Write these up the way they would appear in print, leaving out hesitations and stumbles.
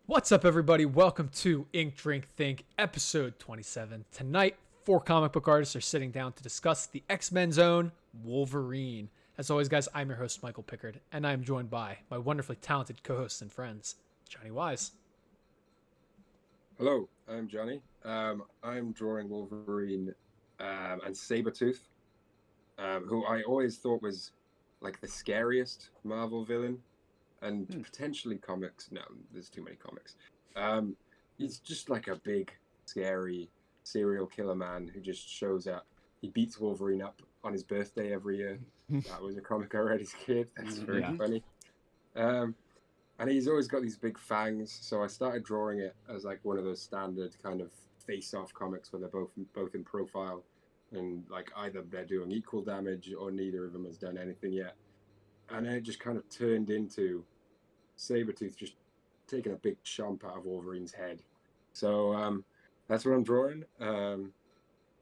What's up, everybody? Welcome to Ink Drink Think, episode 27. Tonight, four comic book artists are sitting down to discuss the X-Men's own Wolverine. As always, guys, I'm your host, Michael Pickard, and I'm joined by my wonderfully talented co-hosts and friends, Johnny Wise. Hello, I'm Johnny. I'm drawing Wolverine and Sabretooth, who I always thought was like the scariest Marvel villain. And potentially comics. No, there's too many comics. He's just like a big, scary serial killer man who just shows up. He beats Wolverine up on his birthday every year. That was a comic I read as a kid. That's very funny. And he's always got these big fangs. So I started drawing it as like one of those standard kind of face-off comics where they're both in profile, and like either they're doing equal damage or neither of them has done anything yet. And then it just kind of turned into Sabretooth just taking a big chomp out of Wolverine's head. So that's what I'm drawing.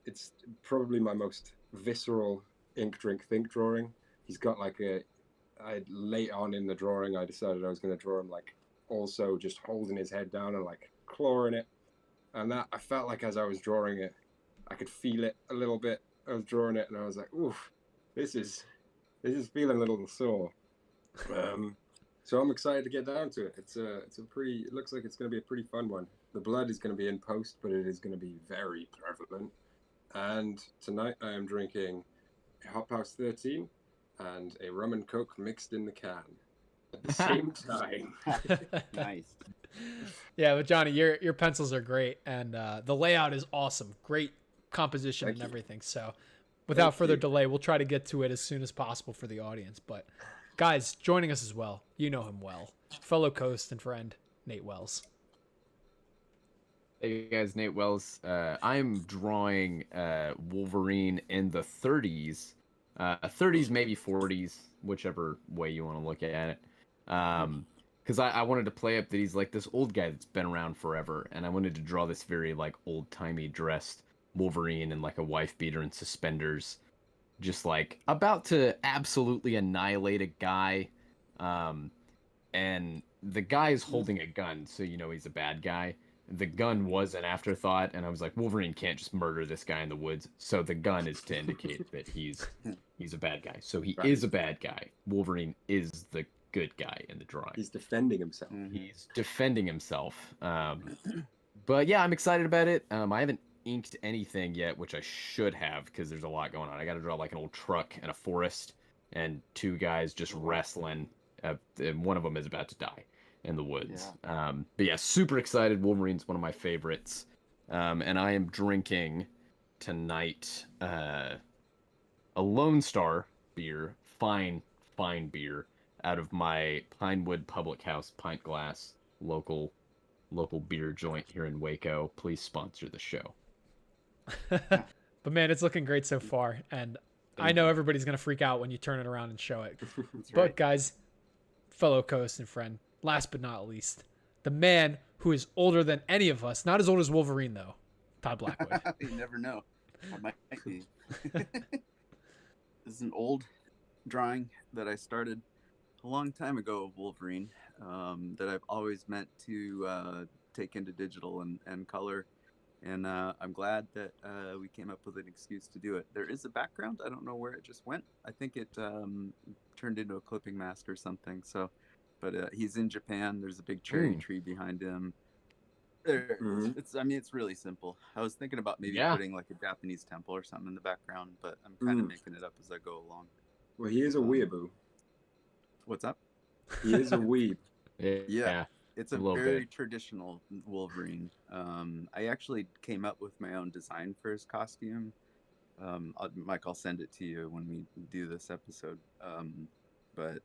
It's probably my most visceral ink, drink, think drawing. He's got like late on in the drawing, I decided I was going to draw him like also just holding his head down and like clawing it. And that, I felt like as I was drawing it, I could feel it a little bit. I was drawing it and I was like, oof, this is feeling a little sore. So I'm excited to get down to it. It looks like it's going to be a pretty fun one. The blood is going to be in post, but it is going to be very prevalent. And tonight I am drinking a Hop House 13 and a rum and coke mixed in the can at the same time. Nice. Yeah, but Johnny, your pencils are great, and the layout is awesome. Great composition and everything. So without further delay, we'll try to get to it as soon as possible for the audience. But guys, joining us as well, you know him well, fellow co-host and friend, Nate Wells. Hey guys, Nate Wells. I'm drawing Wolverine in the 30s. 30s, maybe 40s, whichever way you want to look at it. Because I wanted to play up that he's like this old guy that's been around forever, and I wanted to draw this very like old-timey dressed Wolverine in like a wife beater and suspenders, just like about to absolutely annihilate a guy. And the guy's holding a gun, so you know he's a bad guy. The gun was an afterthought, and I was like, Wolverine can't just murder this guy in the woods, so the gun is to indicate that he's a bad guy. So he is a bad guy. Wolverine is the good guy in the drawing. He's defending himself. He's defending himself. But yeah, I'm excited about it. I haven't inked anything yet, which I should have because there's a lot going on. I got to draw like an old truck and a forest and two guys just wrestling. And one of them is about to die in the woods. Yeah. But yeah, super excited. Wolverine's one of my favorites. And I am drinking tonight a Lone Star beer, fine beer, out of my Pinewood Public House pint glass, local beer joint here in Waco. Please sponsor the show. But man, it's looking great so far, and I know everybody's gonna freak out when you turn it around and show it. But right, guys, fellow co-host and friend, last but not least, the man who is older than any of us, not as old as Wolverine though, Todd Blackwood. You never know. I might be. This is an old drawing that I started a long time ago of Wolverine, that I've always meant to take into digital and color. And I'm glad that we came up with an excuse to do it. There is a background. I don't know where it just went. I think it turned into a clipping mask or something. So, but he's in Japan. There's a big cherry tree behind him. It's really simple. I was thinking about maybe putting like a Japanese temple or something in the background, but I'm kind of making it up as I go along. Well, he is a weeaboo. What's up? He is a weeb. Yeah. It's a very traditional Wolverine. I actually came up with my own design for his costume. Mike, I'll send it to you when we do this episode. But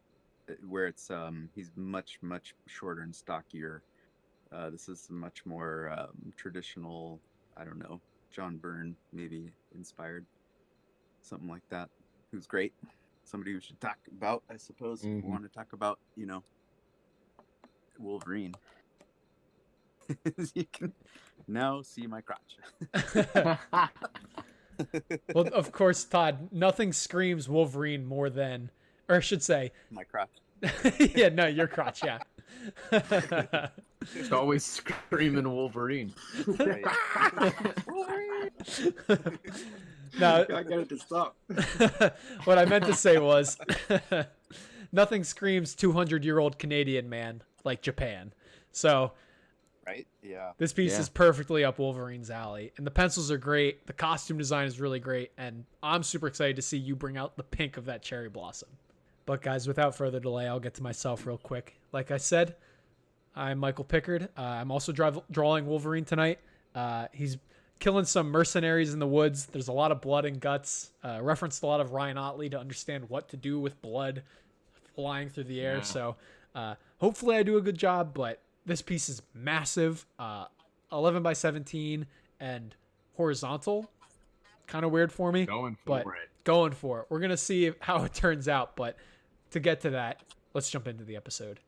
where it's he's much shorter and stockier. This is much more traditional. I don't know, John Byrne maybe inspired, something like that. Who's great. Somebody we should talk about, I suppose. If we want to talk about, Wolverine. You can now see my crotch. Well, of course, Todd, nothing screams Wolverine more than, or I should say, my crotch. Yeah, no, your crotch, yeah. It's always screaming Wolverine. Right. Now, I get it to stop. what I meant to say was, nothing screams 200-year-old Canadian man like Japan. So Right? Yeah. this piece is perfectly up Wolverine's alley. And the pencils are great. The costume design is really great. And I'm super excited to see you bring out the pink of that cherry blossom. But guys, without further delay, I'll get to myself real quick. Like I said, I'm Michael Pickard. I'm also drawing Wolverine tonight. He's killing some mercenaries in the woods. There's a lot of blood and guts. Referenced a lot of Ryan Otley to understand what to do with blood flying through the air. Yeah. So hopefully I do a good job, but this piece is massive. 11 by 17 and horizontal. Kind of weird for me. Going but for it. Going for it. We're going to see how it turns out. But to get to that, let's jump into the episode.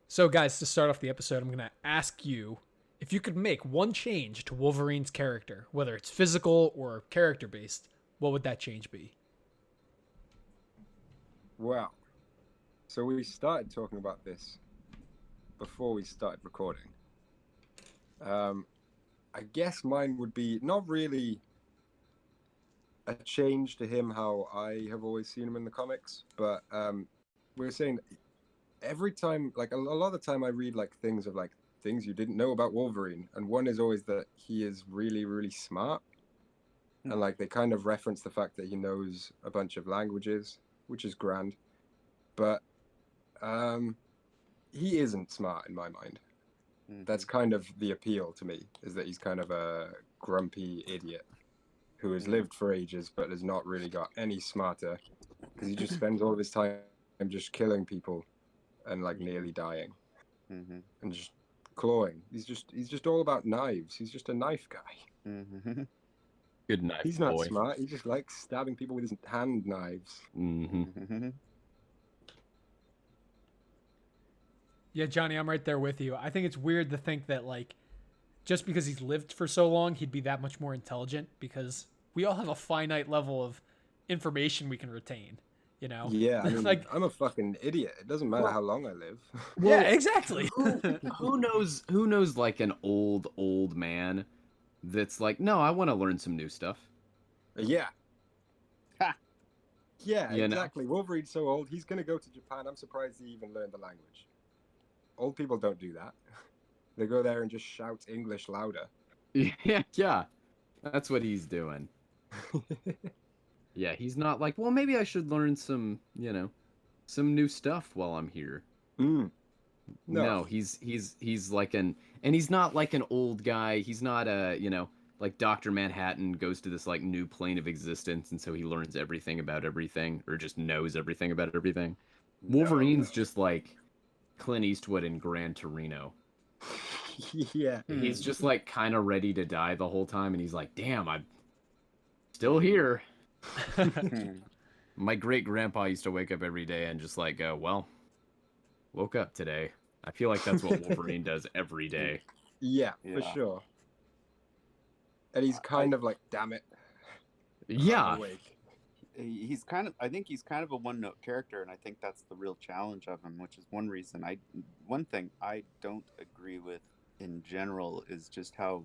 So guys, to start off the episode, I'm going to ask you if you could make one change to Wolverine's character, whether it's physical or character-based, what would that change be? Wow. So we started talking about this before we started recording. I guess mine would be not really a change to him how I have always seen him in the comics, but we were saying every time, like a lot of the time I read like things of like things you didn't know about Wolverine, and one is always that he is really, really smart. And like they kind of reference the fact that he knows a bunch of languages, which is grand. But he isn't smart in my mind. That's kind of the appeal to me, is that he's kind of a grumpy idiot who has lived for ages but has not really got any smarter, because he just spends all of his time just killing people and like nearly dying and just clawing. He's just all about knives. He's just a knife guy. Good knife. He's not boy. smart. He just likes stabbing people with his hand knives. Yeah, Johnny, I'm right there with you. I think it's weird to think that, like, just because he's lived for so long, he'd be that much more intelligent, because we all have a finite level of information we can retain, you know? Yeah, I mean, like, I'm a fucking idiot. It doesn't matter how long I live. yeah, exactly. Who knows like an old man that's like, no, I want to learn some new stuff. Yeah. Ha. Yeah, You know? exactly. Wolverine's so old, he's going to go to Japan. I'm surprised he even learned the language. Old people don't do that. They go there and just shout English louder. Yeah. That's what he's doing. Yeah, he's not like, well, maybe I should learn some, some new stuff while I'm here. No, he's like and he's not like an old guy. He's not like Dr. Manhattan goes to this like new plane of existence, and so he learns everything about everything, or just knows everything about everything. Wolverine's just like Clint Eastwood in Gran Torino. Yeah. He's just like kind of ready to die the whole time, and he's like, damn, I'm still here. My great grandpa used to wake up every day and just like go, well, woke up today. I feel like that's what Wolverine does every day. Yeah, for sure. And he's kind of like, damn it. Yeah. I'm awake. I think he's kind of a one-note character, and I think that's the real challenge of him, which is one thing I don't agree with in general is just how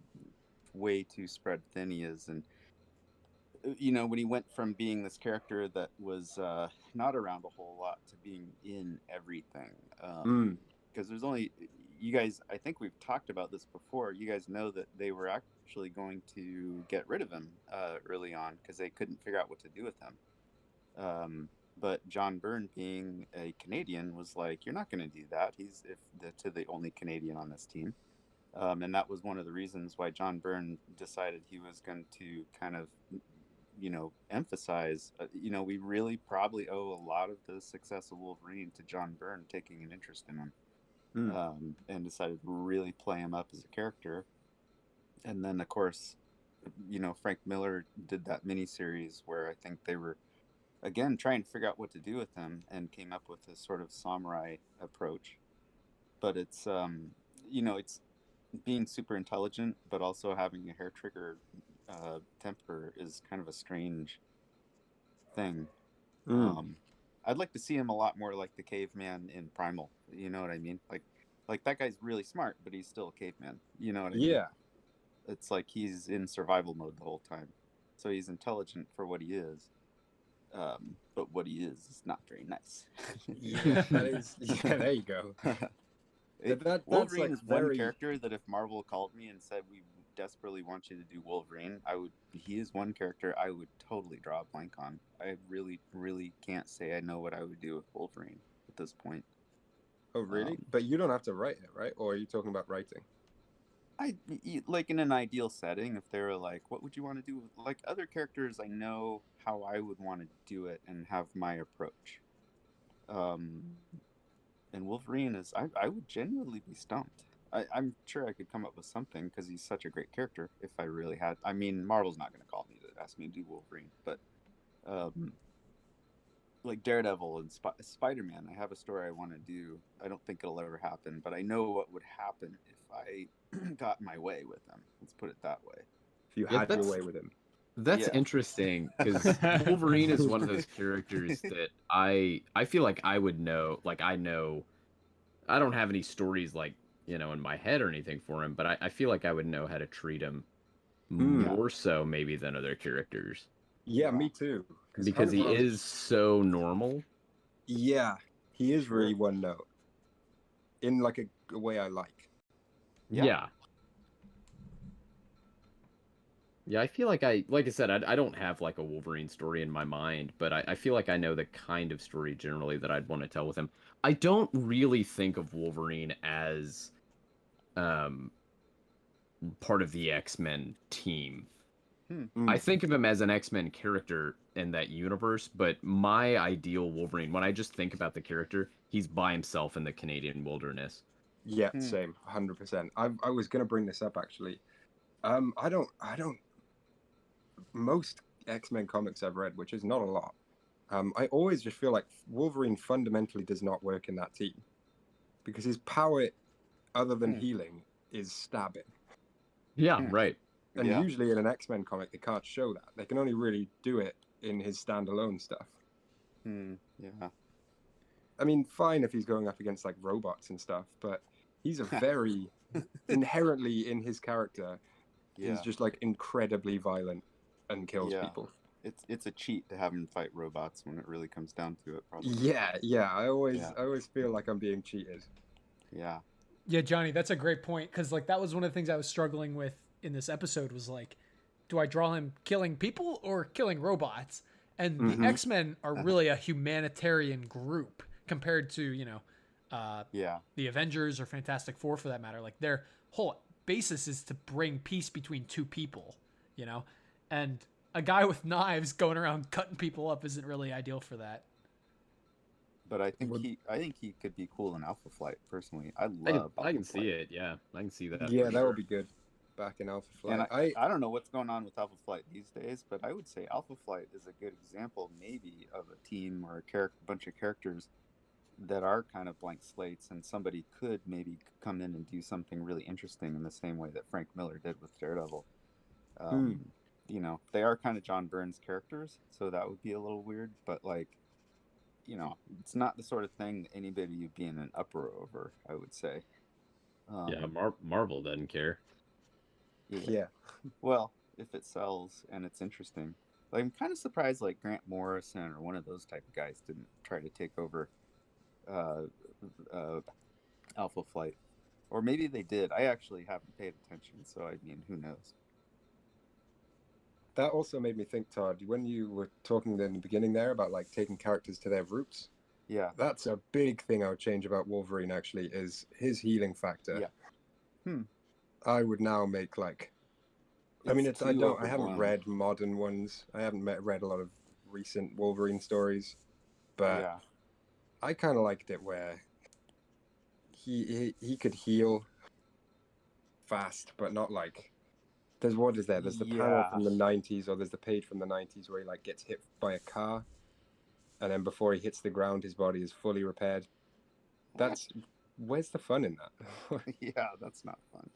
way too spread thin he is. And when he went from being this character that was not around a whole lot to being in everything, because there's only, you guys, I think we've talked about this before, you guys know that they were actually going to get rid of him early on because they couldn't figure out what to do with him. But John Byrne, being a Canadian, was like, you're not going to do that. He's to the only Canadian on this team. And that was one of the reasons why John Byrne decided he was going to kind of, emphasize, we really probably owe a lot of the success of Wolverine to John Byrne taking an interest in him. And decided to really play him up as a character. And then, of course, Frank Miller did that miniseries where I think they were, again, trying to figure out what to do with him and came up with this sort of samurai approach. But it's, it's being super intelligent, but also having a hair trigger temper is kind of a strange thing. I'd like to see him a lot more like the caveman in Primal. You know what I mean? Like Like, that guy's really smart, but he's still a caveman. You know what I mean? Yeah. It's like he's in survival mode the whole time. So he's intelligent for what he is. But what he is not very nice. Yeah, that is. Yeah, there you go. Wolverine like is one character that if Marvel called me and said we desperately want you to do Wolverine, he is one character I would totally draw a blank on. I really, really can't say I know what I would do with Wolverine at this point. Oh, really? But you don't have to write it, right? Or are you talking about writing? Like, in an ideal setting, if they were like, what would you want to do with, like, other characters, I know how I would want to do it and have my approach. And Wolverine is, I would genuinely be stumped. I'm sure I could come up with something because he's such a great character if I really had. I mean, Marvel's not going to call me to ask me to do Wolverine, but like Daredevil and Spider-Man, I have a story I want to do. I don't think it'll ever happen, but I know what would happen if I got my way with them. Let's put it that way. If you had your way with him. That's interesting, because Wolverine is one of those characters that I feel like I would know. Like, I don't have any stories, like, in my head or anything for him, but I feel like I would know how to treat him more so maybe than other characters. Yeah, me too. Because he is so normal. Yeah, he is really one note. In, like, a way I like. Yeah. Yeah, I feel like like I said, I don't have like a Wolverine story in my mind, but I feel like I know the kind of story generally that I'd want to tell with him. I don't really think of Wolverine as part of the X-Men team. I think of him as an X-Men character in that universe, but my ideal Wolverine, when I just think about the character, he's by himself in the Canadian wilderness. Yeah, same, 100%. I was gonna bring this up actually. I don't. Most X-Men comics I've read, which is not a lot, I always just feel like Wolverine fundamentally does not work in that team because his power, other than healing, is stabbing. Yeah, right. And usually in an X-Men comic, they can't show that. They can only really do it in his standalone stuff. Yeah. I mean, fine if he's going up against like robots and stuff, but he's a very inherently in his character. He's just like incredibly violent and kills people. It's a cheat to have him fight robots when it really comes down to it. Probably. Yeah. I always feel like I'm being cheated. Yeah. Yeah, Johnny, that's a great point, because like that was one of the things I was struggling with in this episode was like, do I draw him killing people or killing robots? And the X-Men are really a humanitarian group compared to, the Avengers or Fantastic Four for that matter. Like their whole basis is to bring peace between two people, and a guy with knives going around cutting people up isn't really ideal for that. But I think he could be cool in Alpha Flight. Personally, I love. I can see it. Yeah, I can see that. Yeah, that would be good. Back in Alpha Flight. And I don't know what's going on with Alpha Flight these days, but I would say Alpha Flight is a good example, maybe, of a team or a bunch of characters that are kind of blank slates, and somebody could maybe come in and do something really interesting in the same way that Frank Miller did with Daredevil. They are kind of John Byrne's characters, so that would be a little weird, but like, it's not the sort of thing that anybody would be in an uproar over, I would say. Marvel doesn't care. Yeah. Well, if it sells and it's interesting. Like, I'm kind of surprised like Grant Morrison or one of those type of guys didn't try to take over Alpha Flight. Or maybe they did. I actually haven't paid attention, so I mean, who knows? That also made me think, Todd, when you were talking in the beginning there about like taking characters to their roots. Yeah. That's a big thing I would change about Wolverine actually, is his healing factor. Yeah. I would now make like, I haven't read modern ones. I haven't read a lot of recent Wolverine stories, but I kind of liked it where he could heal fast, but not like. There's the panel from the 90s, or there's the page from the 90s where he like gets hit by a car, and then before he hits the ground, his body is fully repaired. Where's the fun in that? Yeah, that's not fun.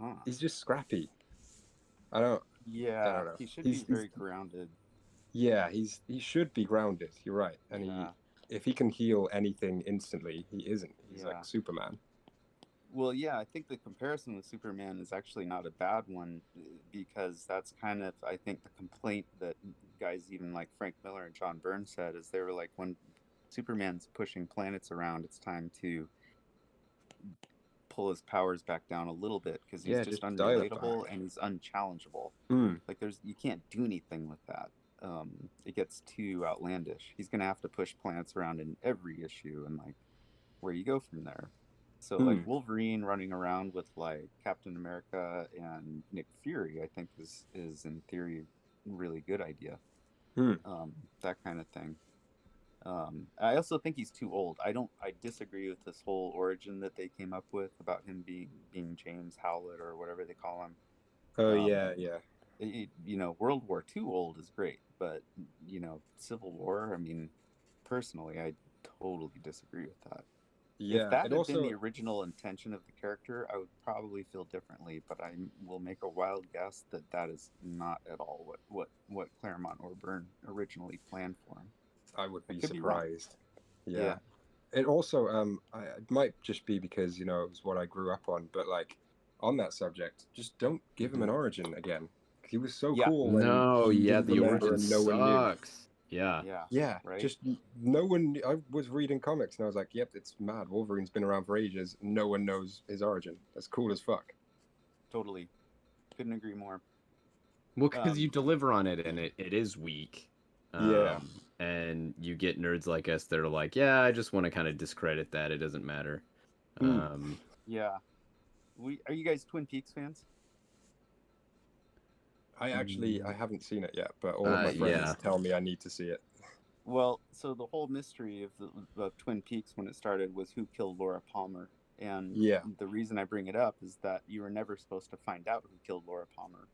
Huh. He's just scrappy. I don't know. He should be very grounded. Yeah, he should be grounded. You're right. And if he can heal anything instantly, he isn't. He's like Superman. Well, yeah, I think the comparison with Superman is actually not a bad one because that's kind of, I think, the complaint that guys even like Frank Miller and John Byrne said is they were like, when Superman's pushing planets around, it's time to pull his powers back down a little bit because he's Yeah, just just dial it unrelatable back. and he's unchallengeable. Mm. Like you can't do anything with that. It gets too outlandish. He's gonna have to push planets around in every issue, and like, where you go from there. So like Wolverine running around with like Captain America and Nick Fury, I think is in theory a really good idea. Mm. That kind of thing. I also think he's too old. I disagree with this whole origin that they came up with about him being James Howlett or whatever they call him. Oh yeah. You know, World War II old is great, but you know, Civil War, I mean, personally, I totally disagree with that. If Yeah, that it had been also the original intention of the character, I would probably feel differently, but I will make a wild guess that that is not at all what Claremont or Byrne originally planned for him. I would I be could be wrong. surprised. Yeah. Yeah. It also it might just be because, you know, it was what I grew up on, but like on that subject, just don't give him an origin again. He was so Yeah. cool when No, you yeah, didn't the remember origin and no one knew. sucks. Yeah. Yeah. Yeah, Right. just no one. I was reading comics and I was like, "Yep, it's mad. Wolverine's been around for ages. No one knows his origin. That's cool as fuck." Totally. Couldn't agree more. Well, because you deliver on it and it is weak. Yeah. And you get nerds like us that are like, yeah, I just want to kind of discredit that. It doesn't matter. Yeah. Are you guys Twin Peaks fans? I haven't seen it yet, but all of my friends yeah. tell me I need to see it. Well, so the whole mystery of Twin Peaks when it started was who killed Laura Palmer. And the reason I bring it up is that you were never supposed to find out who killed Laura Palmer.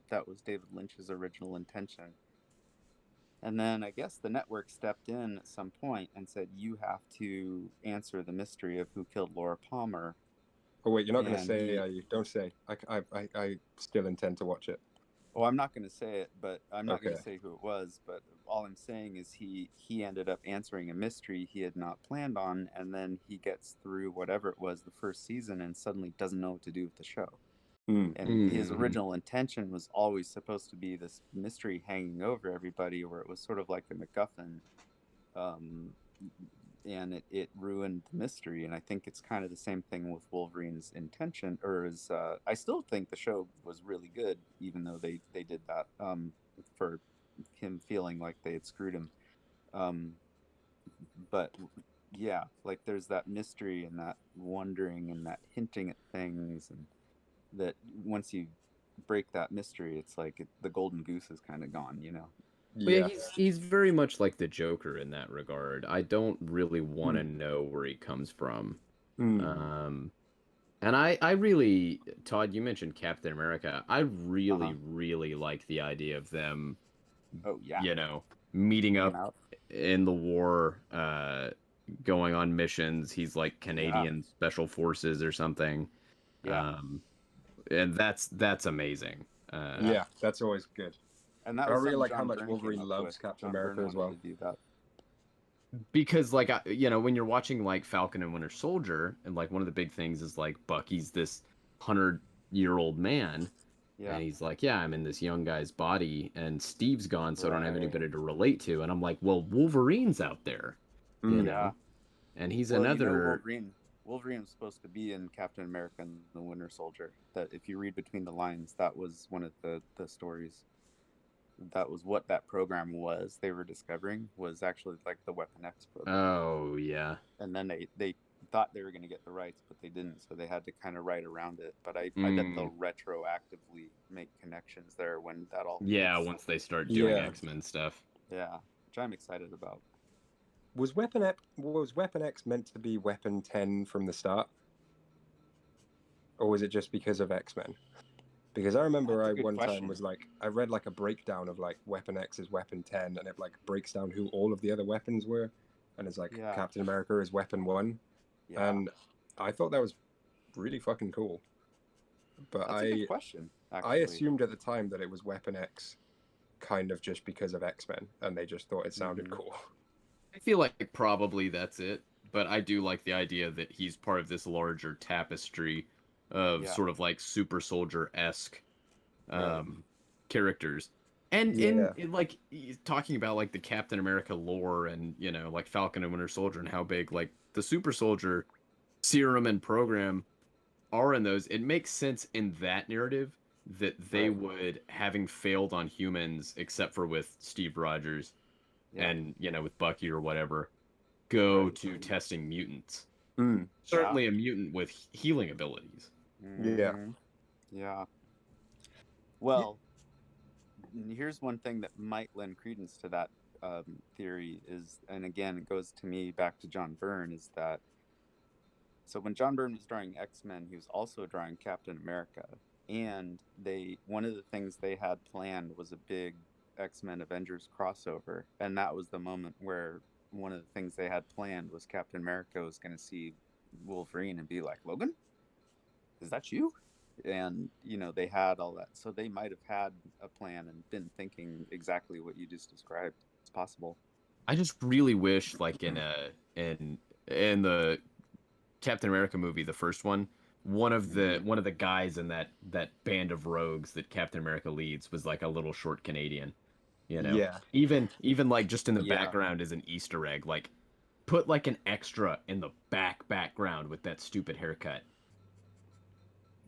That was David Lynch's original intention. And then I guess the network stepped in at some point and said, you have to answer the mystery of who killed Laura Palmer. Oh, wait, you're not going to say, don't say. I still intend to watch it. Oh, I'm not going to say it, but I'm not going to say who it was. But all I'm saying is he ended up answering a mystery he had not planned on. And then he gets through whatever it was the first season and suddenly doesn't know what to do with the show. And his original intention was always supposed to be this mystery hanging over everybody, where it was sort of like a MacGuffin, and it ruined the mystery. And I think it's kind of the same thing with Wolverine's intention, I still think the show was really good, even though they did that for him feeling like they had screwed him. But yeah, like there's that mystery and that wondering and that hinting at things, and that once you break that mystery, it's like the golden goose is kind of gone, you know? Yeah, he's very much like the Joker in that regard. I don't really want to know where he comes from. And I really, Todd, you mentioned Captain America. I really, really like the idea of them, you know, meeting up in the war, going on missions. He's like Canadian Special Forces or something. And that's amazing. Yeah, that's always good. And that I was really like John how much Byrne Wolverine loves Captain America as well. To do that. Because like you know, when you're watching like Falcon and Winter Soldier, and like one of the big things is like Bucky's this 100-year-old man, and he's like, yeah, I'm in this young guy's body, and Steve's gone, so I don't have anybody to relate to, and I'm like, well, Wolverine's out there, you know, and he's another. You know, Wolverine was supposed to be in Captain America and the Winter Soldier. That if you read between the lines, that was one of the stories. That was what that program was. They were discovering was actually like the Weapon X program. Oh yeah. And then they thought they were going to get the rights, but they didn't, so they had to kind of write around it. But I bet they'll retroactively make connections there when that all. Yeah, once they start doing X-Men stuff. Yeah, which I'm excited about. Was Weapon X meant to be Weapon 10 from the start? Or was it just because of X-Men? Because I remember one time was like, I read like a breakdown of like Weapon X is Weapon 10, and it like breaks down who all of the other weapons were. And it's like Captain America is Weapon 1. Yeah. And I thought that was really fucking cool. But That's a good question, actually. I assumed at the time that it was Weapon X kind of just because of X-Men, and they just thought it sounded cool. I feel like probably that's it, but I do like the idea that he's part of this larger tapestry of sort of like super soldier-esque characters. And in like talking about like the Captain America lore and, you know, like Falcon and Winter Soldier and how big like the super soldier serum and program are in those, it makes sense in that narrative that they would, having failed on humans, except for with Steve Rogers and, you know, with Bucky or whatever, go to testing mutants. Certainly a mutant with healing abilities. Yeah. Well, here's one thing that might lend credence to that theory is, and again, it goes to me back to John Byrne, is that so when John Byrne was drawing X-Men, he was also drawing Captain America. And one of the things they had planned was a big X-Men Avengers crossover. And that was the moment where one of the things they had planned was Captain America was going to see Wolverine and be like, Logan, is that you? And, you know, they had all that. So they might have had a plan and been thinking exactly what you just described. It's possible. I just really wish, like, in the Captain America movie, the first one, one of the guys in that band of rogues that Captain America leads was like a little short Canadian, you know. Yeah. Even like just in the background is an Easter egg. Like, put like an extra in the background with that stupid haircut.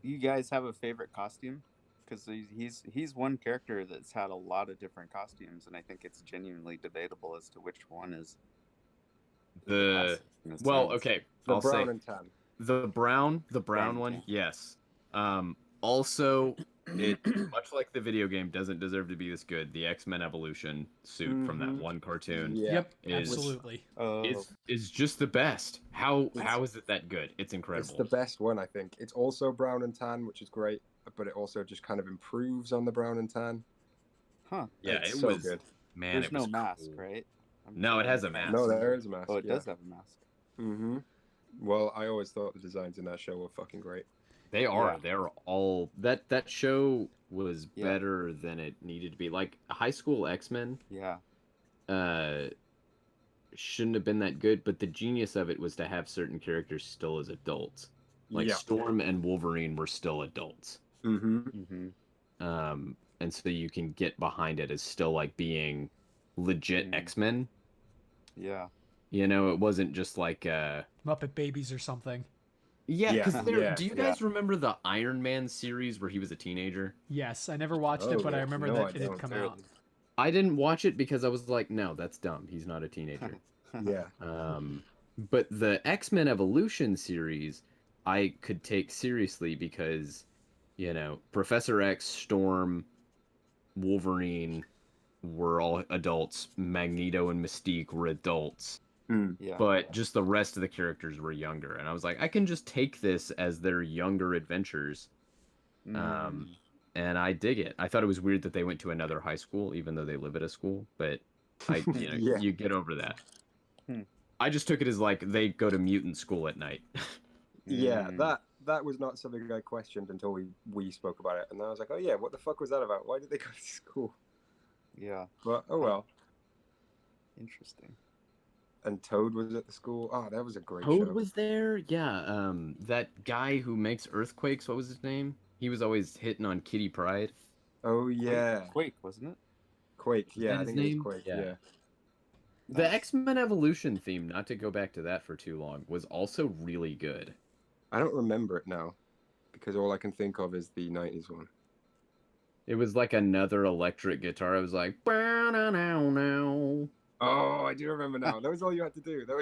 You guys have a favorite costume? Because he's one character that's had a lot of different costumes, and I think it's genuinely debatable as to which one is the well, okay, the brown and tan. The brown one, yes. Also, it much like the video game doesn't deserve to be this good. The X-Men Evolution suit from that one cartoon, absolutely, is just the best. How is it that good? It's incredible. It's the best one, I think. It's also brown and tan, which is great, but it also just kind of improves on the brown and tan. Huh? Yeah, it's it so was good. Man, there's no mask, right? No, it has a mask. No, there is a mask. Oh, it does have a mask. Mm-hmm. Well, I always thought the designs in that show were fucking great. They are. Yeah. They're all that show was better than it needed to be. Like High School X-Men. Yeah. Shouldn't have been that good, but the genius of it was to have certain characters still as adults. Like Storm and Wolverine were still adults. Mm-hmm. And so you can get behind it as still like being legit X-Men. Yeah. You know, it wasn't just like Muppet Babies or something. Yeah, because do you guys remember the Iron Man series where he was a teenager? Yes, I never watched it, but I remember that it had come out. I didn't watch it because I was like, no, that's dumb. He's not a teenager. Yeah. But the X-Men Evolution series, I could take seriously because, you know, Professor X, Storm, Wolverine were all adults. Magneto and Mystique were adults. But just the rest of the characters were younger, and I was like, I can just take this as their younger adventures, and I dig it. I thought it was weird that they went to another high school, even though they live at a school. But you get over that. I just took it as like they go to mutant school at night. Yeah, that was not something I questioned until we spoke about it, and I was like, oh yeah, what the fuck was that about? Why did they go to school? Yeah, but oh well. Interesting. And Toad was at the school. Oh, that was a great show. Toad was there? Yeah. That guy who makes earthquakes, what was his name? He was always hitting on Kitty Pryde. Oh, yeah. Quake, wasn't it? Quake, yeah. I think it was Quake, yeah. The X-Men Evolution theme, not to go back to that for too long, was also really good. I don't remember it now, because all I can think of is the 90s one. It was like another electric guitar. I was like, now. Oh, I do remember now. That was all you had to do. Yeah.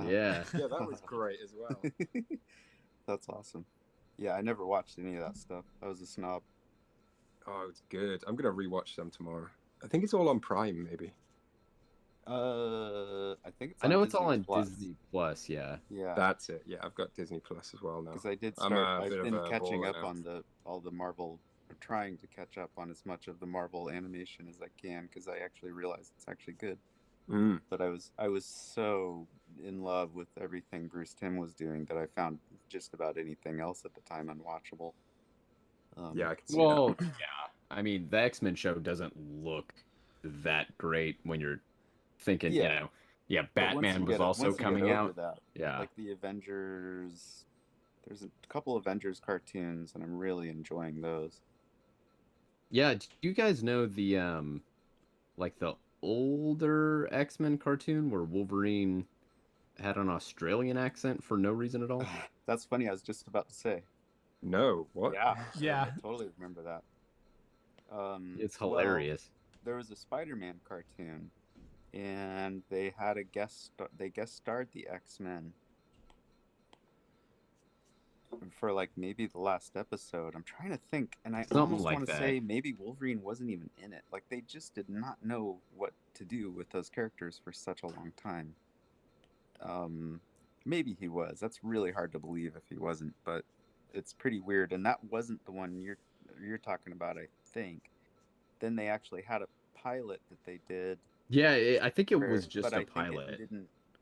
Yeah, that was great as well. That's awesome. Yeah, I never watched any of that stuff. I was a snob. Oh, it's good. I'm going to rewatch them tomorrow. I think it's all on Prime, maybe. I think it's on Disney it's all on Plus. Disney Plus, yeah. Yeah. That's it. Yeah, I've got Disney Plus as well now. Because I did start, I've been catching up on all the Marvel, trying to catch up on as much of the Marvel animation as I can, because I actually realized it's actually good. But I was so in love with everything Bruce Timm was doing that I found just about anything else at the time unwatchable. Yeah, I can see that. Yeah. I mean, the X-Men show doesn't look that great when you're thinking, you know, Yeah, Batman was also coming out. That, yeah. Like the Avengers, there's a couple Avengers cartoons, and I'm really enjoying those. Yeah, do you guys know the like the older X-Men cartoon where Wolverine had an Australian accent for no reason at all? That's funny. I was just about to say. No, what? Yeah, Yeah. I totally remember that. It's hilarious. Well, there was a Spider-Man cartoon, and they had a they guest starred the X-Men for like maybe the last episode. I'm trying to think, and I almost want to say maybe Wolverine wasn't even in it. Like they just did not know what to do with those characters for such a long time. Maybe he was. That's really hard to believe if he wasn't, but it's pretty weird. And that wasn't the one you're talking about, I think. Then they actually had a pilot that they did. Yeah, I think it was just a pilot.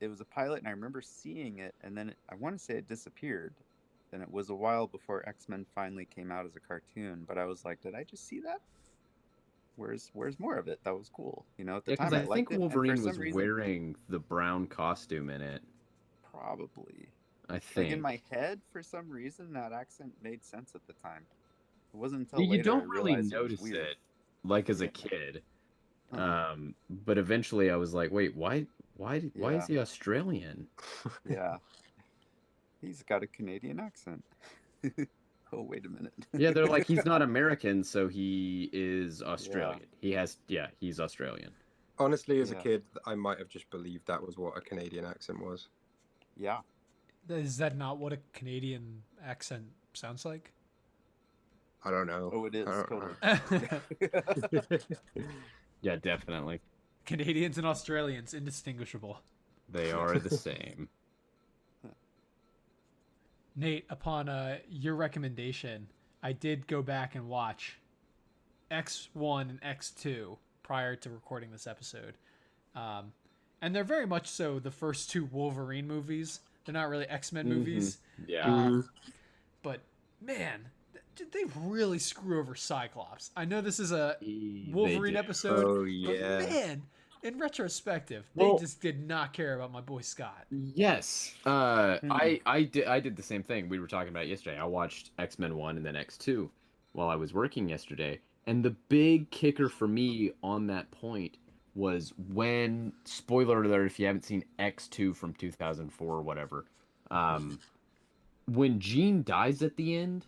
It was a pilot, and I remember seeing it, and then I want to say it disappeared. And it was a while before X-Men finally came out as a cartoon. But I was like, did I just see that? Where's more of it? That was cool. You know, at the time I think Wolverine was wearing the brown costume in it. Probably. I think. Like in my head, for some reason, that accent made sense at the time. It wasn't until later you don't I really realized notice it, like as a kid. But eventually I was like, wait, why is he Australian? Yeah. He's got a Canadian accent. Oh, wait a minute. Yeah, they're like, he's not American, so he is Australian. He's Australian. Honestly, as a kid, I might have just believed that was what a Canadian accent was. Yeah. Is that not what a Canadian accent sounds like? I don't know. Oh, it is. Totally. Yeah, definitely. Canadians and Australians, indistinguishable. They are the same. Nate, upon your recommendation, I did go back and watch X1 and X2 prior to recording this episode. And they're very much so the first two Wolverine movies. They're not really X-Men movies. Yeah. But, man, they really screw over Cyclops. I know this is a Wolverine episode, but man, in retrospective, they just did not care about my boy Scott. Yes. I did the same thing. We were talking about it yesterday. I watched X-Men 1 and then X2 while I was working yesterday. And the big kicker for me on that point was when, spoiler alert if you haven't seen X2 from 2004 or whatever, when Jean dies at the end,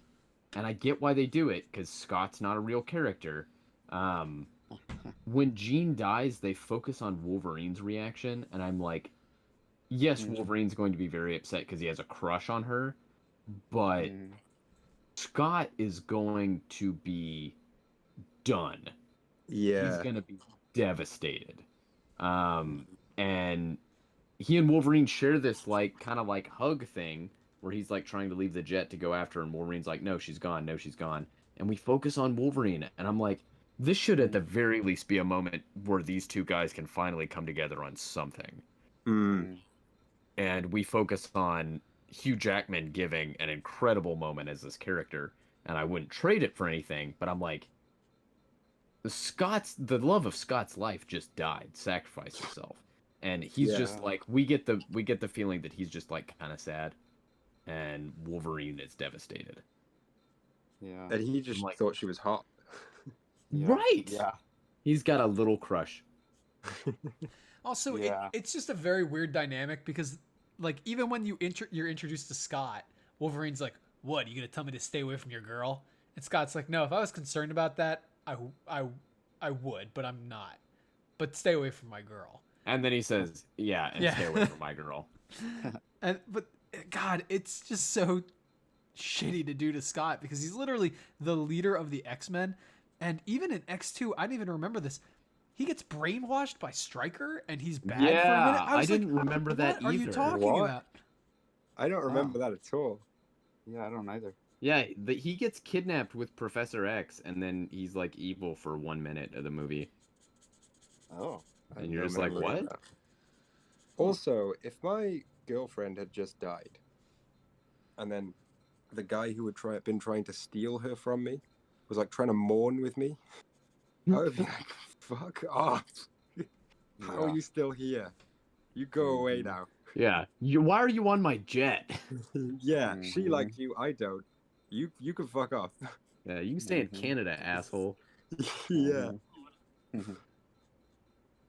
and I get why they do it, because Scott's not a real character, when Jean dies, they focus on Wolverine's reaction, and I'm like, yes, Wolverine's going to be very upset because he has a crush on her, but Scott is going to be done. Yeah. He's going to be devastated. And he and Wolverine share this like kind of like hug thing where he's like trying to leave the jet to go after her, and Wolverine's like, no, she's gone, and we focus on Wolverine, and I'm like, this should at the very least be a moment where these two guys can finally come together on something. And we focus on Hugh Jackman giving an incredible moment as this character, and I wouldn't trade it for anything, but I'm like, the love of Scott's life just died, sacrificed himself, and he's just like, we get the feeling that he's just like kind of sad, and Wolverine is devastated. Yeah, and he just thought she was hot. Right. Yeah, he's got a little crush. Also, it's just a very weird dynamic because, like, even when you're introduced to Scott, Wolverine's like, "What? Are you gonna tell me to stay away from your girl?" And Scott's like, "No, if I was concerned about that, I would, but I'm not. But stay away from my girl." And then he says, stay away from my girl. But God, it's just so shitty to do to Scott because he's literally the leader of the X-Men. And even in X2, I didn't even remember this. He gets brainwashed by Stryker, and he's bad for a minute. I didn't remember that either. What are you talking about? I don't remember that at all. Yeah, I don't either. Yeah, he gets kidnapped with Professor X, and then he's like evil for 1 minute of the movie. Oh. And you're just like, what? Also, if my girlfriend had just died, and then the guy who had been trying to steal her from me was like trying to mourn with me, I would be like, fuck off. How are you still here? You go away now. Yeah. Why are you on my jet? Yeah, she liked you. I don't. You can fuck off. Yeah, you can stay in Canada, asshole. Yeah.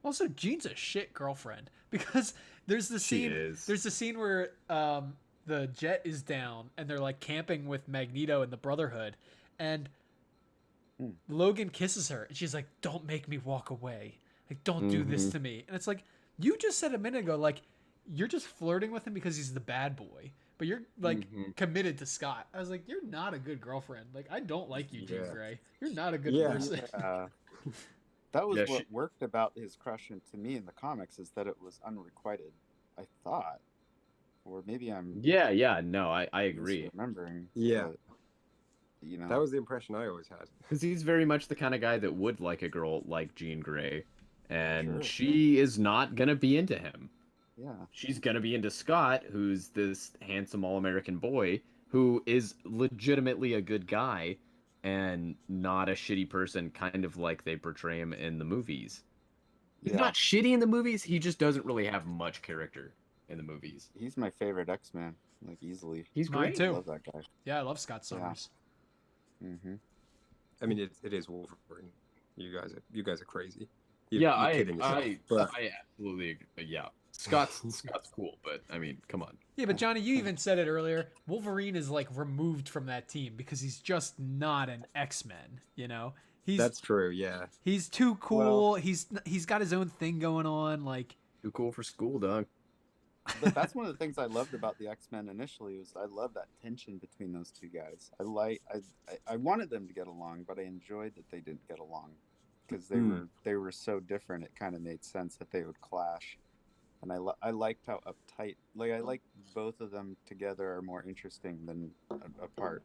Also, Jean's a shit girlfriend because there's the She scene. is. There's the scene where the jet is down and they're like camping with Magneto and the Brotherhood, and Logan kisses her and she's like, "Don't make me walk away. Like, don't do this to me." And it's like, you just said a minute ago, like, you're just flirting with him because he's the bad boy, but you're like committed to Scott. I was like, you're not a good girlfriend. Like, I don't like you, Jean Grey. You're not a good person. That was what worked about his crush to me in the comics, is that it was unrequited, I thought. Or maybe I'm... no, I agree. Remembering. Yeah. But, you know. That was the impression I always had. Because he's very much the kind of guy that would like a girl like Jean Grey. And she is not going to be into him. Yeah. She's going to be into Scott, who's this handsome all-American boy who is legitimately a good guy and not a shitty person, kind of like they portray him in the movies. He's not shitty in the movies, he just doesn't really have much character in the movies. He's my favorite X-Man, like, easily. He's Mine great. too. I love that guy. Yeah, I love Scott Summers. I mean, it is Wolverine. You guys are crazy. I absolutely agree. Yeah, Scott's cool, but I mean, come on. Yeah, but Johnny, you even said it earlier. Wolverine is like removed from that team because he's just not an X-Men. You know, that's true. Yeah, he's too cool. Well, he's got his own thing going on. Like, too cool for school, dog. But that's one of the things I loved about the X-Men initially, was I love that tension between those two guys. I wanted them to get along, but I enjoyed that they didn't get along because they were so different. It kind of made sense that they would clash. And I liked how uptight, like, I like both of them together are more interesting than apart.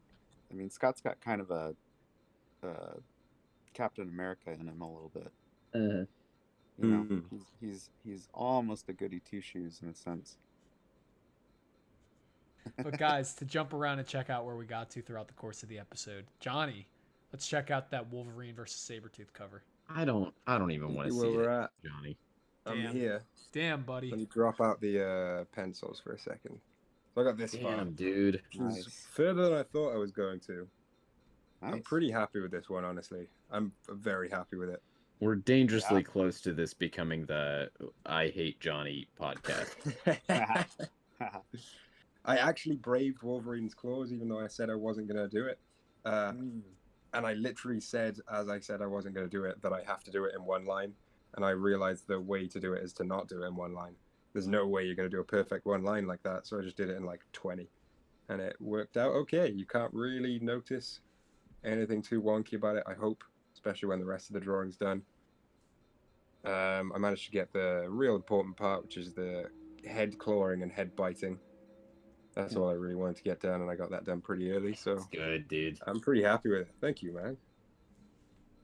I mean, Scott's got kind of a Captain America in him a little bit. You know, he's almost a goody two shoes in a sense. But guys, to jump around and check out where we got to throughout the course of the episode, Johnny, let's check out that Wolverine versus Sabretooth cover. I don't even want to see where we're it, at. Johnny. I'm here. Damn, buddy. Let me drop out the pencils for a second. So I got this far. Damn, dude. Nice. Further than I thought I was going to. Nice. I'm pretty happy with this one, honestly. I'm very happy with it. We're dangerously close to this becoming the I Hate Johnny podcast. I actually braved Wolverine's claws, even though I said I wasn't going to do it. And I literally said, as I said I wasn't going to do it, that I have to do it in one line. And I realized the way to do it is to not do it in one line. There's no way you're going to do a perfect one line like that. So I just did it in like 20. And it worked out okay. You can't really notice anything too wonky about it, I hope, especially when the rest of the drawing's done. I managed to get the real important part, which is the head clawing and head biting. That's all I really wanted to get done, and I got that done pretty early. So That's good, dude. I'm pretty happy with it. Thank you, man.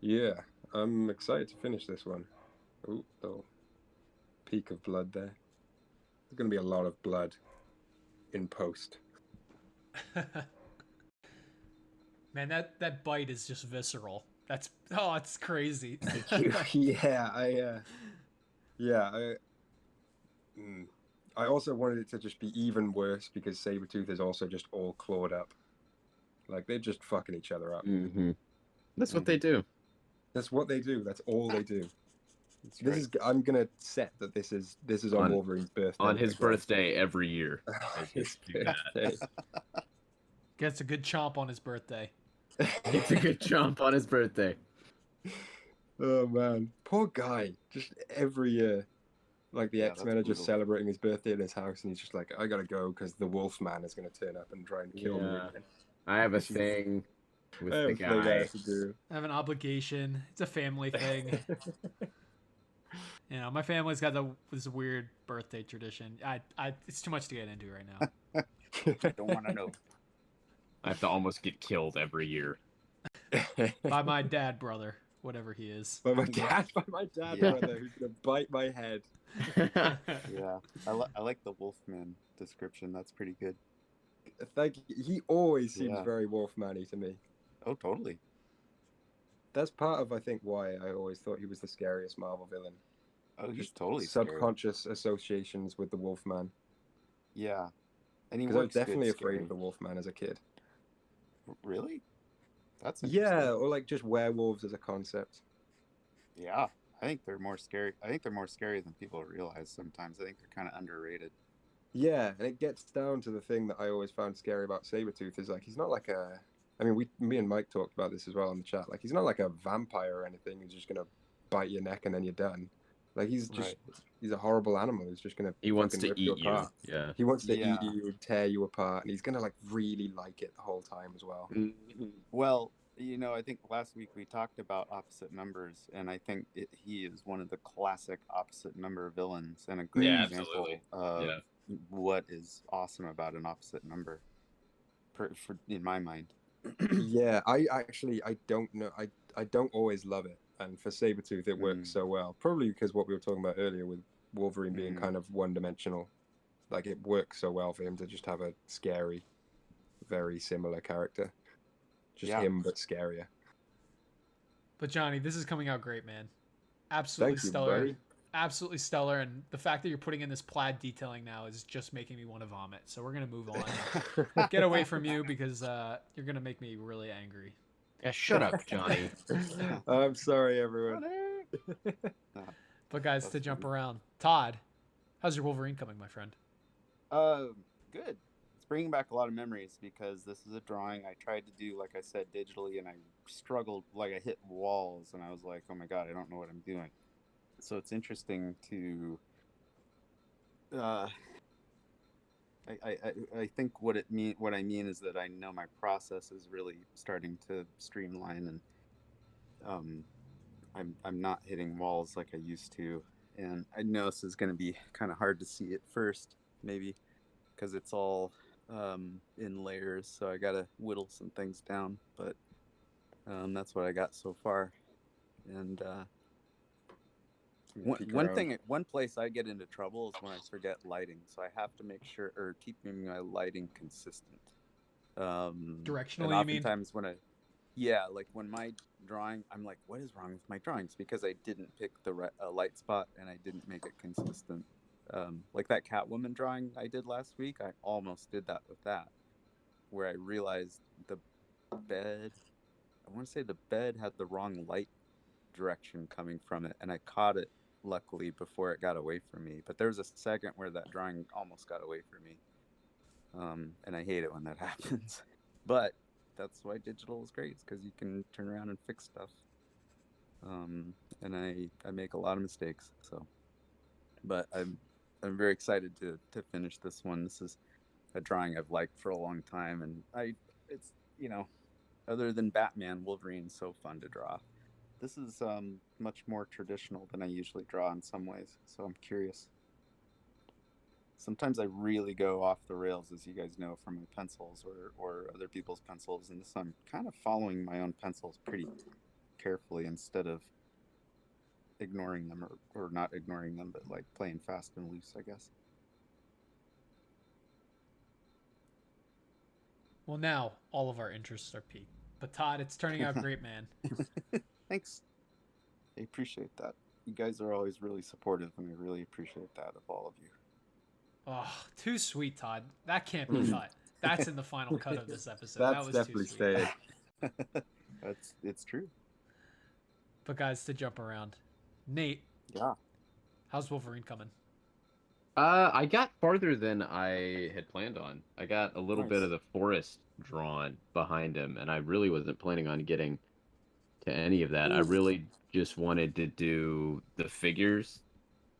Yeah, I'm excited to finish this one. Ooh, little peak of blood there. There's going to be a lot of blood in post. Man, that bite is just visceral. It's crazy. I also wanted it to just be even worse because Sabretooth is also just all clawed up. Like, they're just fucking each other up. That's what they do. That's what they do. That's all they do. I'm gonna set that this is on Wolverine's birthday. On his birthday every year. Gets a good chomp on his birthday. It's a good chomp on his birthday. Oh man, poor guy. Just every year, like the X-Men are just celebrating his birthday in his house, and he's just like, I gotta go because the Wolfman is gonna turn up and try and kill me again. I have a thing with the guy. I have an obligation. It's a family thing. You know, my family's got this weird birthday tradition. It's too much to get into right now. I don't want to know. I have to almost get killed every year. By my dad brother, whatever he is. By my dad brother who's gonna bite my head. Yeah, I like the Wolfman description. That's pretty good. He always seems very Wolfman-y to me. Oh, totally. That's part of, I think, why I always thought he was the scariest Marvel villain. Oh, he's Just totally scary. subconscious associations with the Wolfman. Yeah, and he Because I was works good definitely afraid scary. of the Wolfman as a kid. Really? That's interesting. Yeah, or like just werewolves as a concept. Yeah, I think they're more scary. I think they're more scary than people realize sometimes. I think they're kind of underrated. Yeah, and it gets down to the thing that I always found scary about Sabretooth is like he's not like a. I mean, me and Mike talked about this as well in the chat. Like he's not like a vampire or anything. He's just gonna bite your neck and then you're done. Like he's just he's a horrible animal. He's just gonna He wants fucking to rip you eat you. apart. Yeah. He wants to Yeah. eat you, tear you apart, and he's gonna like really like it the whole time as well. Well, you know, I think last week we talked about opposite numbers, and I think he is one of the classic opposite number villains and a great example of what is awesome about an opposite number, in my mind. Yeah, I don't know. I don't always love it, and for Sabretooth it works so well. Probably because what we were talking about earlier with Wolverine being kind of one-dimensional. Like it works so well for him to just have a scary, very similar character. Just him, but scarier. But Johnny, this is coming out great, man. Absolutely Thank you, stellar. buddy. Absolutely stellar. And the fact that you're putting in this plaid detailing now is just making me want to vomit. So we're going to move on. Get away from you because you're going to make me really angry. Yeah, shut up, Johnny. I'm sorry, everyone. But guys, to jump around. Todd, how's your Wolverine coming, my friend? Good. It's bringing back a lot of memories because this is a drawing I tried to do, like I said, digitally, and I struggled, like I hit walls, and I was like, oh my god, I don't know what I'm doing. So it's interesting to I think what I mean is that I know my process is really starting to streamline, and I'm not hitting walls like I used to, and I know this is going to be kind of hard to see at first, maybe because it's all in layers, so I gotta whittle some things down, but that's what I got so far. And one place I get into trouble is when I forget lighting, so I have to make sure or keeping my lighting consistent. Directionally, you mean? Oftentimes when like when my drawing, I'm like, what is wrong with my drawings? Because I didn't pick the light spot and I didn't make it consistent. Like that Catwoman drawing I did last week, I almost did that with that, where I realized the bed had the wrong light direction coming from it, and I caught it luckily before it got away from me. But there was a second where that drawing almost got away from me, and I hate it when that happens. But that's why digital is great, because you can turn around and fix stuff. And I make a lot of mistakes, so. But I'm very excited to finish this one. This is a drawing I've liked for a long time, and it's other than Batman, Wolverine's so fun to draw. This is much more traditional than I usually draw in some ways, so I'm curious. Sometimes I really go off the rails, as you guys know, from my pencils or other people's pencils, and this I'm kind of following my own pencils pretty carefully instead of ignoring them or not ignoring them, but like playing fast and loose, I guess. Well, now all of our interests are piqued. But Todd, it's turning out great, man. Thanks. I appreciate that. You guys are always really supportive, and I really appreciate that of all of you. Oh, too sweet, Todd. That can't be cut. That's in the final cut of this episode. That's that was definitely too sweet. It's true. But guys, to jump around. Nate. Yeah. How's Wolverine coming? I got farther than I had planned on. I got a little bit of the forest drawn behind him, and I really wasn't planning on getting to any of that. I really just wanted to do the figures.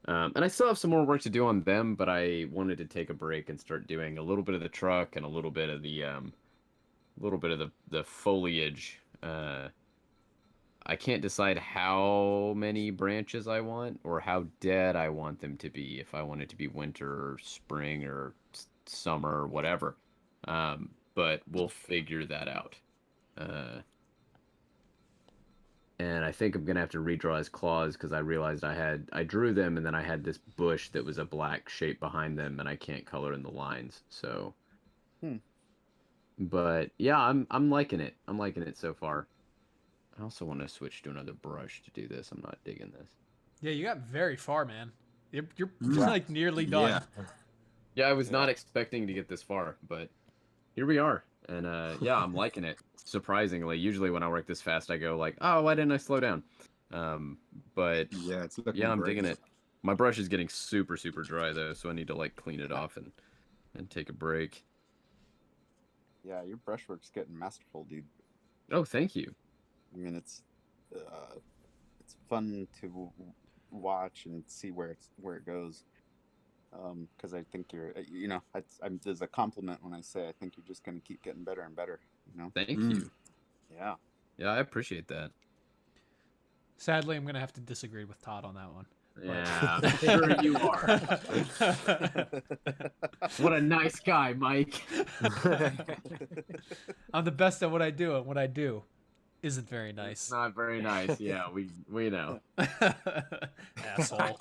And I still have some more work to do on them, but I wanted to take a break and start doing a little bit of the truck and a little bit of the foliage. I can't decide how many branches I want or how dead I want them to be, if I want it to be winter or spring or summer or whatever. But we'll figure that out. And I think I'm going to have to redraw his claws because I realized I drew them and then I had this bush that was a black shape behind them and I can't color in the lines. So, But yeah, I'm liking it. I'm liking it so far. I also want to switch to another brush to do this. I'm not digging this. Yeah, you got very far, man. You're like nearly done. Yeah, I was not expecting to get this far, but here we are. And yeah, I'm liking it. Surprisingly, usually when I work this fast, I go like, oh, why didn't I slow down? But Yeah, it's looking yeah, I'm great. digging it. My brush is getting super dry though, so I need to like clean it off and take a break. Yeah, your brushwork's getting masterful, dude. Oh, thank you. I mean, it's fun to watch and see where it goes. Because I think you're, I'm there's a compliment when I say I think you're just gonna keep getting better and better. Thank you. Yeah. Yeah, I appreciate that. Sadly, I'm gonna have to disagree with Todd on that one. Yeah, sure you are. What a nice guy, Mike. I'm the best at what I do, and what I do isn't very nice. It's not very nice. Yeah, we know. Asshole.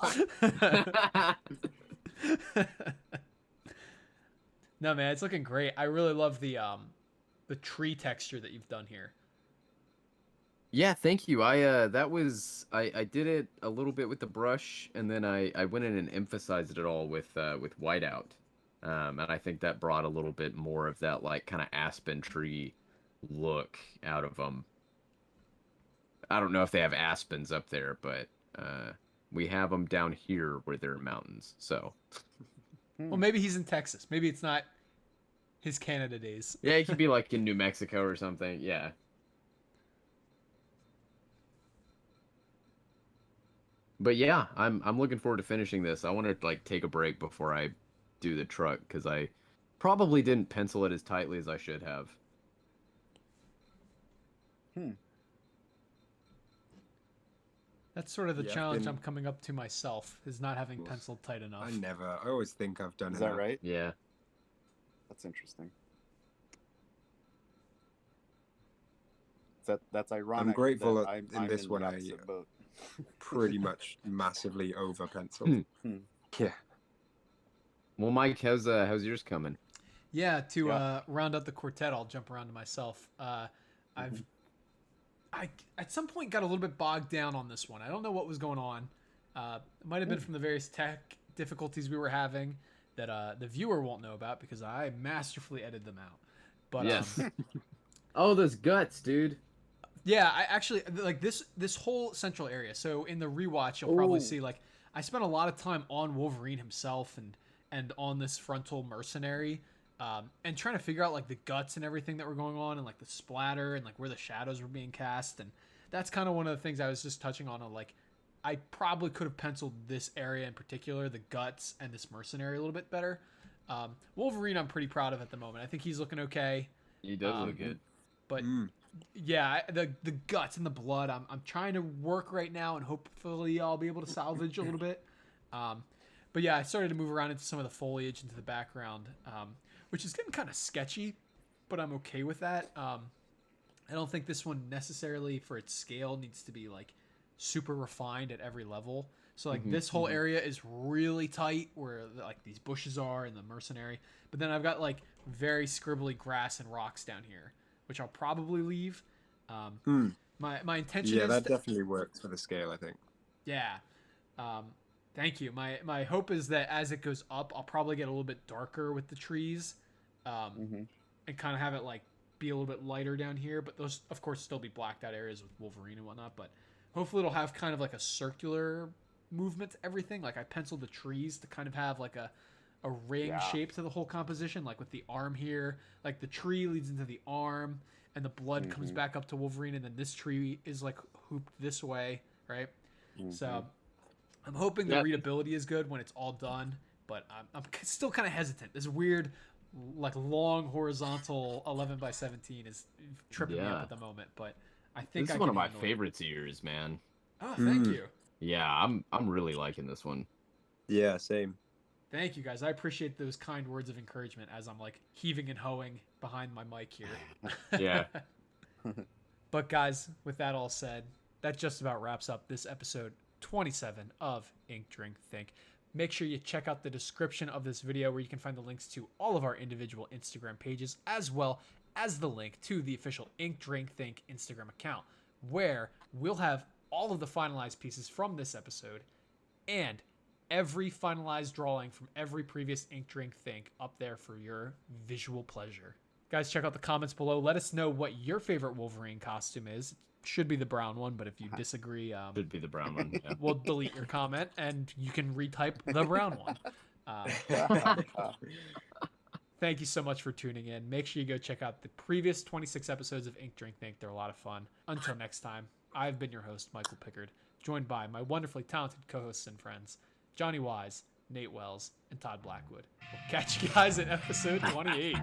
No, man, it's looking great. I really love the tree texture that you've done here. Yeah, thank you. I did it a little bit with the brush, and then I went in and emphasized it all with whiteout, and I think that brought a little bit more of that like kind of aspen tree look out of them. I don't know if they have aspens up there, but we have them down here where there are mountains. So, well, maybe he's in Texas. Maybe it's not his Canada days. Yeah, it could be like in New Mexico or something. Yeah. But yeah, I'm looking forward to finishing this. I want to like take a break before I do the truck because I probably didn't pencil it as tightly as I should have. That's sort of the challenge I'm coming up to myself, is not having penciled tight enough. I always think I've done it. Is that right? Yeah. That's interesting. That's ironic. I'm grateful that that I'm in this one I pretty much massively over penciled. Yeah. Well, Mike, how's yours coming? Yeah, to round out the quartet, I'll jump around to myself. I at some point got a little bit bogged down on this one. I don't know what was going on. It might have been from the various tech difficulties we were having that the viewer won't know about because I masterfully edited them out. But yes. Oh, those guts, dude. Yeah, I actually like this whole central area. So in the rewatch, you'll probably see like I spent a lot of time on Wolverine himself and on this frontal mercenary, and trying to figure out like the guts and everything that were going on and like the splatter and like where the shadows were being cast. And that's kind of one of the things I was just touching on. Like I probably could have penciled this area in particular, the guts and this mercenary, a little bit better. Wolverine, I'm pretty proud of at the moment. I think he's looking okay. He does look good. But yeah, the guts and the blood, I'm trying to work right now, and hopefully I'll be able to salvage a little bit. But yeah, I started to move around into some of the foliage into the background, which is getting kind of sketchy, but I'm okay with that. I don't think this one necessarily, for its scale, needs to be like super refined at every level. So like this whole area is really tight where like these bushes are and the mercenary, but then I've got like very scribbly grass and rocks down here, which I'll probably leave. My intention is that definitely works for the scale, I think. Yeah. Thank you. My hope is that as it goes up, I'll probably get a little bit darker with the trees, and kind of have it like be a little bit lighter down here. But those, of course, still be blacked out areas with Wolverine and whatnot. But hopefully it'll have kind of like a circular movement to everything. Like I penciled the trees to kind of have like a ring shape to the whole composition, like with the arm here. Like the tree leads into the arm, and the blood comes back up to Wolverine, and then this tree is like hooped this way, right? So I'm hoping the readability is good when it's all done, but I'm still kind of hesitant. This weird, like long horizontal 11 by 17 is tripping me up at the moment, but I think this is one of my favorites of yours, man. Oh, thank you. Yeah, I'm really liking this one. Yeah, same. Thank you, guys. I appreciate those kind words of encouragement as I'm like heaving and hoeing behind my mic here. Yeah. But guys, with that all said, that just about wraps up this episode 27 of Ink Drink Think. Make sure you check out the description of this video where you can find the links to all of our individual Instagram pages, as well as the link to the official Ink Drink Think Instagram account, where we'll have all of the finalized pieces from this episode and every finalized drawing from every previous Ink Drink Think up there for your visual pleasure. Guys, check out the comments below. Let us know what your favorite Wolverine costume is. It should be the brown one, but if you disagree, should be the brown one. Yeah. We'll delete your comment and you can retype the brown one. Thank you so much for tuning in. Make sure you go check out the previous 26 episodes of Ink Drink Think. They're a lot of fun. Until next time, I've been your host, Michael Pickard, joined by my wonderfully talented co-hosts and friends, Johnny Wise, Nate Wells, and Todd Blackwood. We'll catch you guys in episode 28.